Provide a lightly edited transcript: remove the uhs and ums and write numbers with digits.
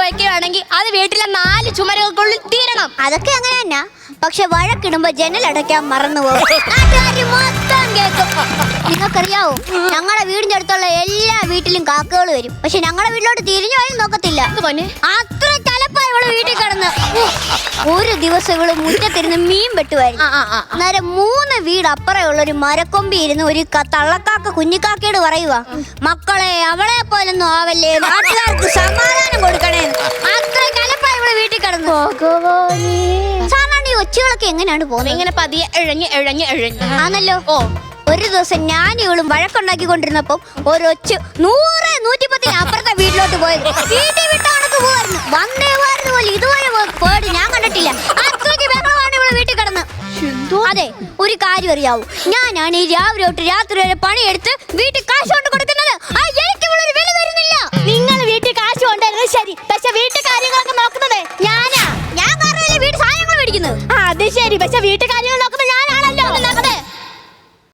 വെക്കുകയാണെങ്കിൽ അത് വീട്ടിലെ 4 ചുമരുകൾക്കുള്ളിൽ തീരണം. അതൊക്കെ അങ്ങനെ തന്നെ. പക്ഷെ വഴക്കിടുമ്പോ ജനലടയ്ക്കാൻ മറന്നുപോകും. നാട്ടുകാര് മൊത്തം കേൾക്കും. നിങ്ങൾക്കറിയാവോ, ഞങ്ങളുടെ വീടിന്റെ അടുത്തുള്ള എല്ലാ വീട്ടിലും കാക്കകൾ വരും. പക്ഷെ ഞങ്ങളുടെ വീട്ടിലോട്ട് തിരിഞ്ഞു പോലും നോക്കത്തില്ല. അത്ര കലപ്പായി ഇവള് വീട്ടിൽ കിടന്ന്. ഒരു ദിവസം ഇവള് മുറ്റത്തിരുന്ന് മീൻ വെട്ടുമായിരുന്നു. അന്നേരം 3 വീട് അപ്പുറമുള്ള ഒരു മരക്കൊമ്പി ഇരുന്ന് ഒരു തള്ളക്കാക്ക കുഞ്ഞിക്കാക്കയോട് പറയുക, മക്കളെ അവളെ പോലൊന്നും ആവല്ലേ, നാട്ടുകാർക്ക് സമാധാനം കൊടുക്കണേ. അത്ര കലപ്പായി ഇവള് വീട്ടിൽ കിടന്നു. സാധാരണ ഈ ഒച്ചകളൊക്കെ എങ്ങനെയാണ് പോകുന്നത്? ഇങ്ങനെ പതിയെ എഴഞ്ഞ് ആണല്ലോ. ഒരു ദിവസം ഞാൻ ഇവളും വഴക്കുണ്ടാക്കിക്കൊണ്ടിരുന്നപ്പോ ഒരൊച്ച 100-110 അപ്പുറത്തെ വീട്ടിലോട്ട് പോയത്. വീട്ടിൽ വിട്ട കണക്ക് പോവായിരുന്നു. വന്നേ വാരുന്ന പോലെ ഇതുവരെ പോയിട്ട് ഞാൻ കണ്ടിട്ടില്ല. അത്രയ്ക്ക് ബഹളമാണ് ഇവള് വീട്ടിൽ കിടന്ന്. അതെ, ഒരു കാര്യം അറിയാവൂ, ഞാനാണ് ഈ രാവിലെ തൊട്ട് രാത്രി വരെ പണിയെടുത്ത് വീട്ടിൽ കാശ് കൊണ്ട് കൊടുക്കുന്നത്. എനിക്ക് ഇവളൊരു വില തരുന്നില്ല. നിങ്ങൾ വീട്ടിൽ കാശ് കൊണ്ടായിരുന്നു ശരി, പക്ഷെ വീട്ടിൽ കാര്യങ്ങളൊക്കെ നോക്കുന്നത് ഞാനാ. ഞാൻ കാരണമല്ലേ വീട് സാധനങ്ങൾ മേടിക്കുന്നത്. അത് ശരി, പക്ഷെ വീട്ടിൽ കാര്യങ്ങൾ